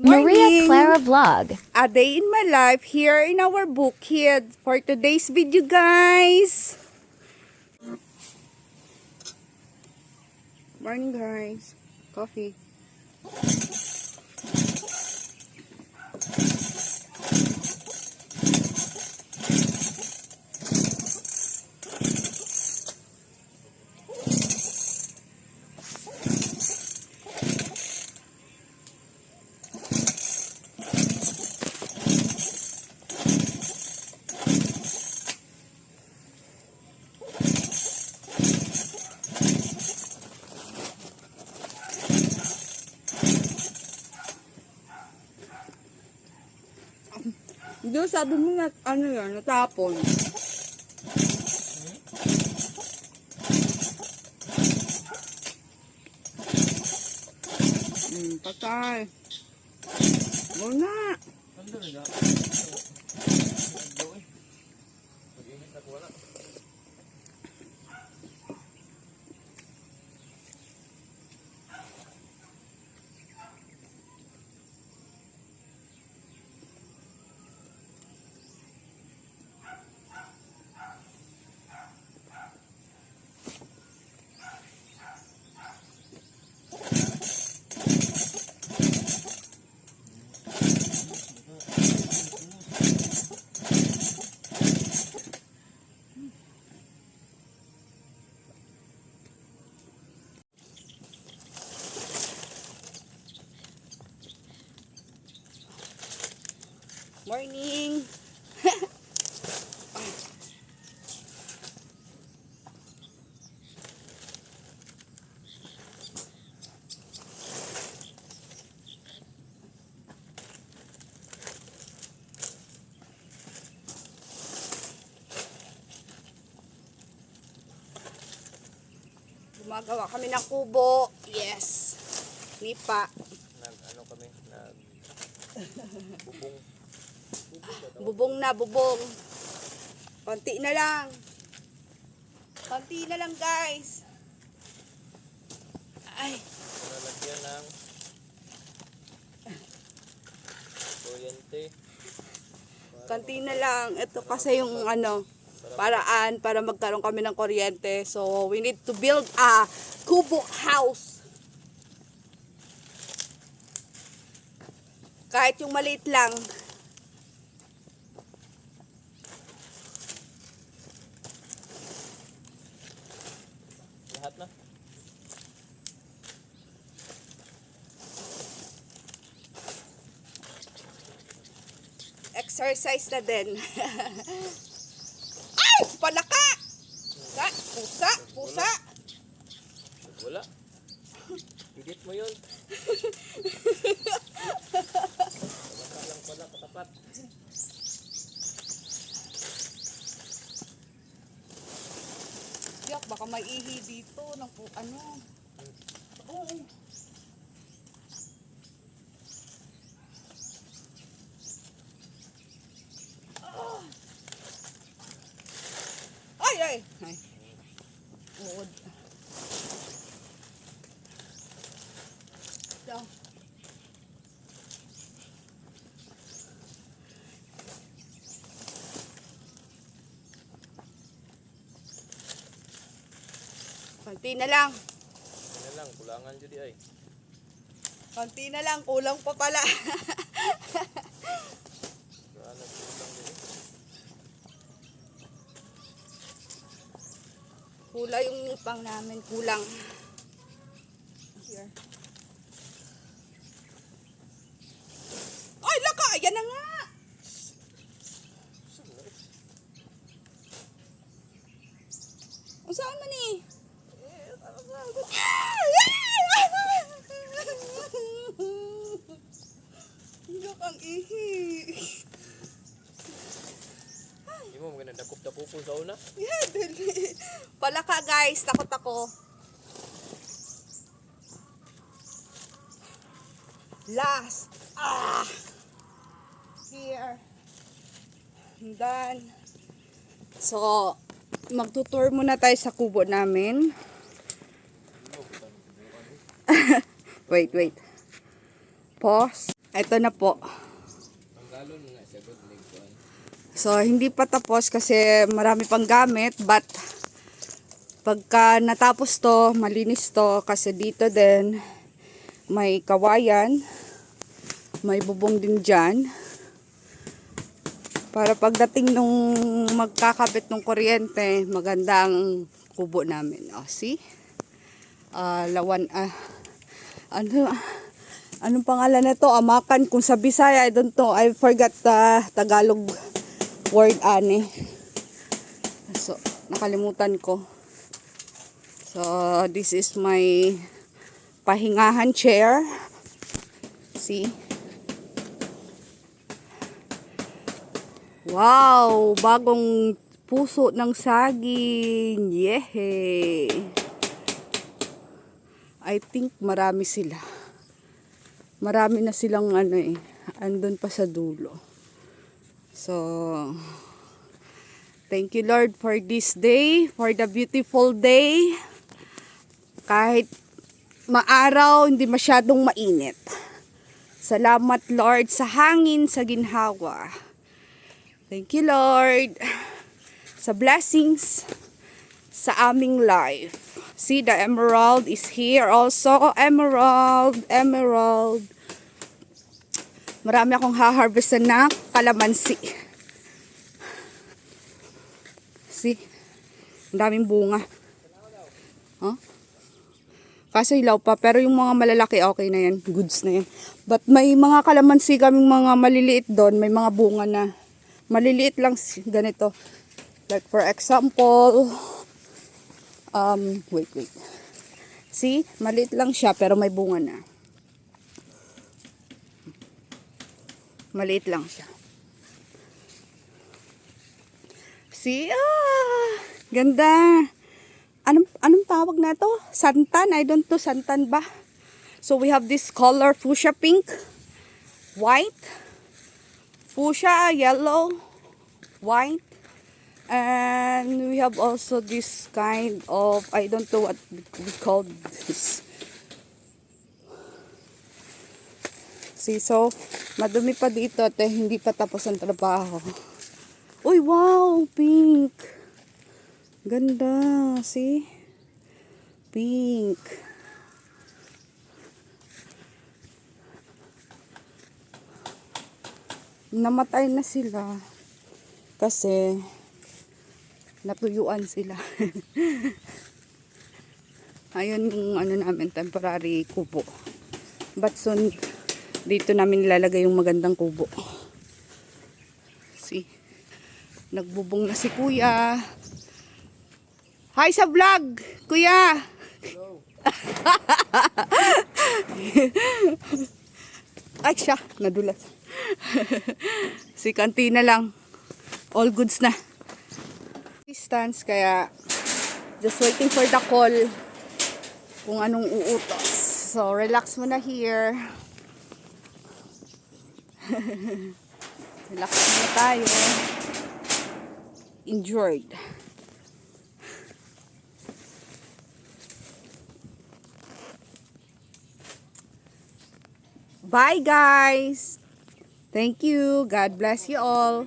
Maria Clara Vlog. A day in my life here in our bukid for today's video, guys. Morning, guys. Coffee. Diyo, sabi mo na, ano yan, natapon. Patay. Muna. Morning. Gumagawa kami ng kubo. Yes. Nipa. Ano kami? Bubong. Bubong na, bubong. Konti na lang. Konti na lang, guys. Ay. Lalagyan ng kuryente. Konti na lang. Ito kasi yung ano, paraan para magkaroon kami ng kuryente. So, we need to build a kubo house. Kahit yung maliit lang. Lahat na. Exercise na din. Ay! Palaka! Pusa! Pusa! Wala. Edit mo yun. Baka lang pala katapat. Yak, baka may ihi dito. Ano? Oo. Ay, ay! Ay. Uod. Ito. Konti na lang. Ano lang, kulangan dyan ay. Konti na lang. Kulang pa pala. Kulangan kulang dyan eh. Kulang yung nipang namin. Kulang. Here. Ay, laka! Ayan na nga! Saan man eh? Hindi kang ihi. Hindi mo maganda dakop-dakopon sa una. Yeah, dali. Palaka, guys. Takot ako. Last. Here. And then, so, magtutour muna tayo sa kubo namin. Wait. Pause. Ito na po. Ang galon nga siya good leg ko. So, hindi pa tapos kasi marami pang gamit. But, pagka natapos to, malinis to. Kasi dito din, may kawayan. May bubong din dyan. Para pagdating nung magkakabit ng kuryente, maganda ang kubo namin. O, see? Anong pangalan nito? Amakan. Kung sa Bisaya, I don't know. I forgot the Tagalog word, ani. So, nakalimutan ko. So, this is my pahingahan chair. See? Wow! Bagong puso ng saging. Yehey! I think marami sila. Marami na silang andun pa sa dulo. So, thank you Lord for this day, for the beautiful day. Kahit maaraw, hindi masyadong mainit. Salamat Lord sa hangin, sa ginhawa. Thank you Lord sa blessings sa aming life. See, the emerald is here also. Emerald, emerald. Marami akong ha-harvestan na kalamansi. See, ang daming bunga. Huh? Kaso ilaw pa, pero yung mga malalaki okay na yan. Goods na yan. But may mga kalamansi kaming mga maliliit doon. May mga bunga na maliliit lang ganito. Like for example, wait. See, maliit lang siya pero may bunga na. Maliit lang siya. See, ganda. Anong tawag na to? Santan? I don't know, santan ba? So we have this color, fuchsia pink, white, fuchsia, yellow, white. And we have also this kind of, I don't know what we call this. See, so, madumi pa dito at hindi pa tapos ang trabaho. Uy, wow, pink. Ganda, see? Pink. Namatay na sila kasi natuyuan sila. Ayun yung namin, temporary kubo. But soon, dito namin nilalagay yung magandang kubo. See? Nagbubong na si kuya. Hi sa vlog, kuya! Ay siya, nadulas. Si kantina lang. All goods na. Distance, kaya just waiting for the call kung anong uutos. So, relax muna here. Relax muna tayo. Enjoyed. Bye guys. Thank you. God bless you all.